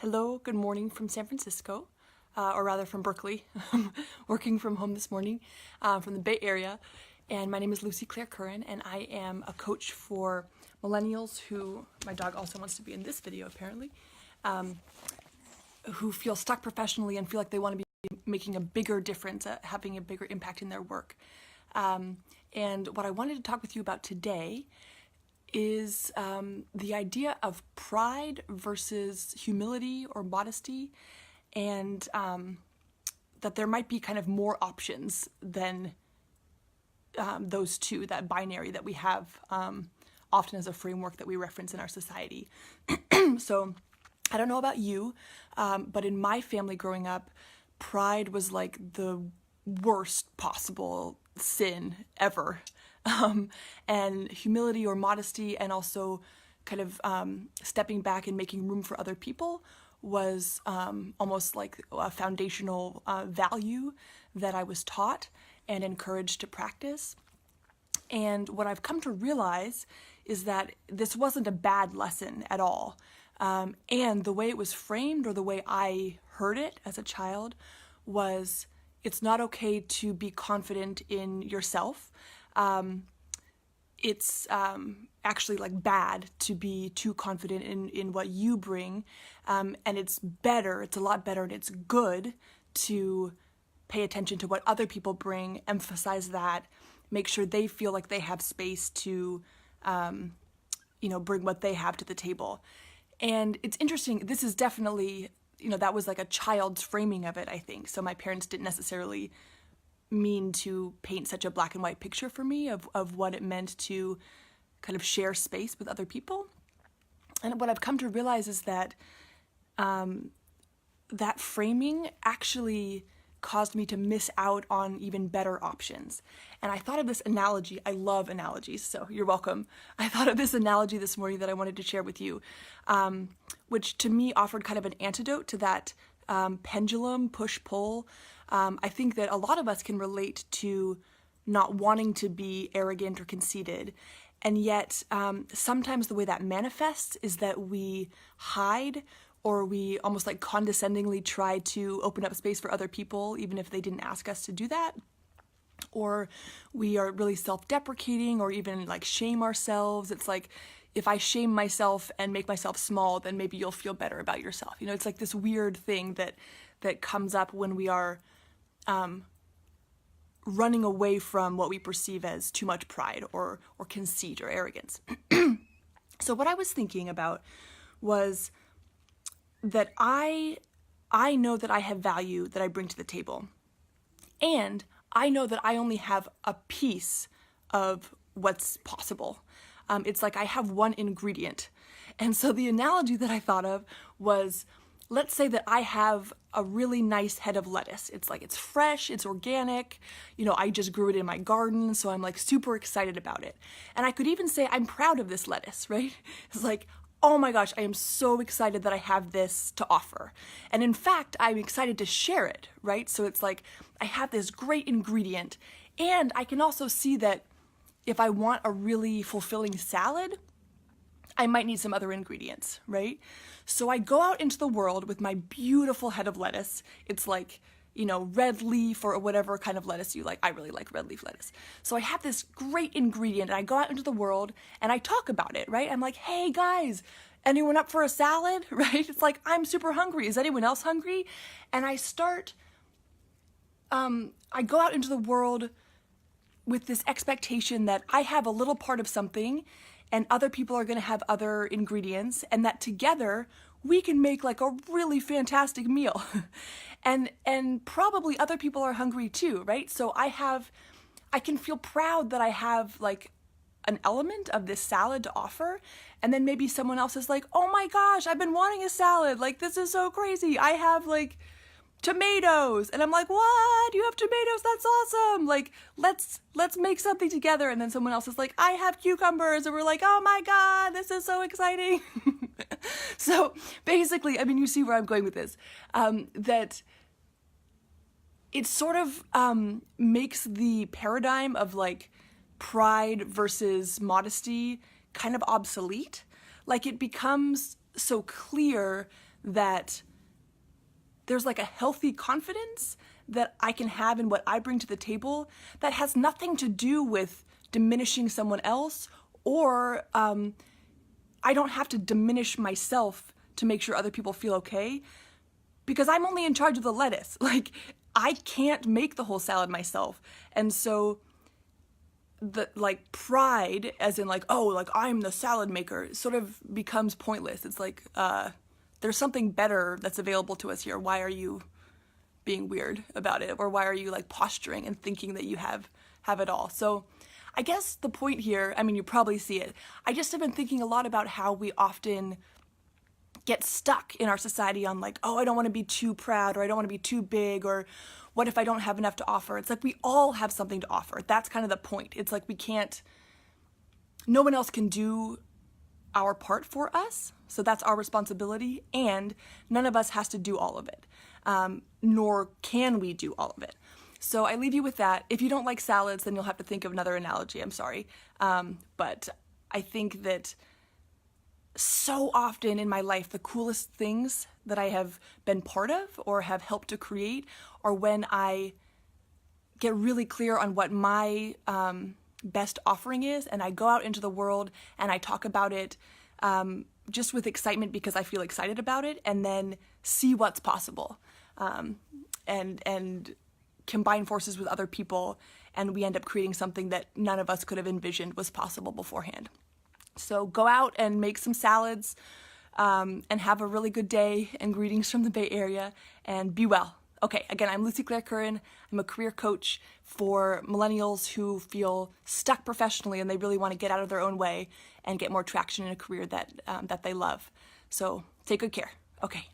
Hello, good morning from San Francisco, or rather from Berkeley, working from home this morning from the Bay Area. And my name is Lucy Claire Curran, and I am a coach for millennials who, my dog also wants to be in this video apparently, who feel stuck professionally and feel like they want to be making a bigger difference, having a bigger impact in their work. And what I wanted to talk with you about today is the idea of pride versus humility or modesty, and that there might be kind of more options than those two, that binary that we have often as a framework that we reference in our society. So I don't know about you, but in my family growing up, pride was like the worst possible sin ever. And humility or modesty, and also kind of stepping back and making room for other people, was almost like a foundational value that I was taught and encouraged to practice. And what I've come to realize is that this wasn't a bad lesson at all. And the way it was framed, or the way I heard it as a child, was it's not okay to be confident in yourself. It's actually like bad to be too confident in what you bring, and it's a lot better, and it's good to pay attention to what other people bring, emphasize that, make sure they feel like they have space to bring what they have to the table. And it's interesting, this is definitely, that was like a child's framing of it, I think. So my parents didn't necessarily mean to paint such a black and white picture for me of what it meant to kind of share space with other people. And what I've come to realize is that that framing actually caused me to miss out on even better options. And I thought of this analogy. I love analogies, so you're welcome. I thought of this analogy this morning that I wanted to share with you, which to me offered kind of an antidote to that pendulum push-pull. I think that a lot of us can relate to not wanting to be arrogant or conceited, and yet sometimes the way that manifests is that we hide, or we almost like condescendingly try to open up space for other people even if they didn't ask us to do that, or we are really self-deprecating, or even like shame ourselves. It's like, if I shame myself and make myself small, then maybe you'll feel better about yourself. It's like this weird thing that comes up when we are running away from what we perceive as too much pride or conceit or arrogance. So what I was thinking about was that I know that I have value that I bring to the table, and I know that I only have a piece of what's possible. It's like I have one ingredient. And so the analogy that I thought of was, let's say that I have a really nice head of lettuce. It's like, it's fresh, it's organic, I just grew it in my garden, so I'm like super excited about it. And I could even say I'm proud of this lettuce, right? It's like, oh my gosh, I am so excited that I have this to offer. And in fact, I'm excited to share it, right? So it's like, I have this great ingredient, and I can also see that if I want a really fulfilling salad, I might need some other ingredients, right? So I go out into the world with my beautiful head of lettuce. It's like, red leaf or whatever kind of lettuce you like. I really like red leaf lettuce. So I have this great ingredient, and I go out into the world and I talk about it, right? I'm like, hey guys, anyone up for a salad, right? It's like, I'm super hungry. Is anyone else hungry? And I go out into the world with this expectation that I have a little part of something, and other people are going to have other ingredients, and that together we can make like a really fantastic meal. and probably other people are hungry too, right? So I can feel proud that I have like an element of this salad to offer, and then maybe someone else is like, oh my gosh, I've been wanting a salad, like this is so crazy, I have like tomatoes. And I'm like, what? You have tomatoes? That's awesome. Like, let's make something together. And then someone else is like, I have cucumbers. And we're like, oh my God, this is so exciting. So basically, you see where I'm going with this, that it sort of makes the paradigm of like pride versus modesty kind of obsolete. Like, it becomes so clear that there's like a healthy confidence that I can have in what I bring to the table that has nothing to do with diminishing someone else, or I don't have to diminish myself to make sure other people feel okay, because I'm only in charge of the lettuce. Like, I can't make the whole salad myself. And so the like pride, as in like, oh, like I'm the salad maker, sort of becomes pointless. It's like, there's something better that's available to us here. Why are you being weird about it? Or why are you like posturing and thinking that you have it all? So I guess the point here, I mean, you probably see it. I just have been thinking a lot about how we often get stuck in our society on like, oh, I don't want to be too proud, or I don't want to be too big, or what if I don't have enough to offer? It's like we all have something to offer. That's kind of the point. It's like no one else can do our part for us, so that's our responsibility, and none of us has to do all of it, nor can we do all of it. So I leave you with that. If you don't like salads, then you'll have to think of another analogy. I'm sorry. But I think that so often in my life, the coolest things that I have been part of or have helped to create are when I get really clear on what my best offering is, and I go out into the world and I talk about it just with excitement because I feel excited about it, and then see what's possible, and combine forces with other people, and we end up creating something that none of us could have envisioned was possible beforehand. So go out and make some salads, and have a really good day, and greetings from the Bay Area, and be well. Okay, again, I'm Lucy Claire Curran. I'm a career coach for millennials who feel stuck professionally and they really want to get out of their own way and get more traction in a career that they love. So take good care. Okay.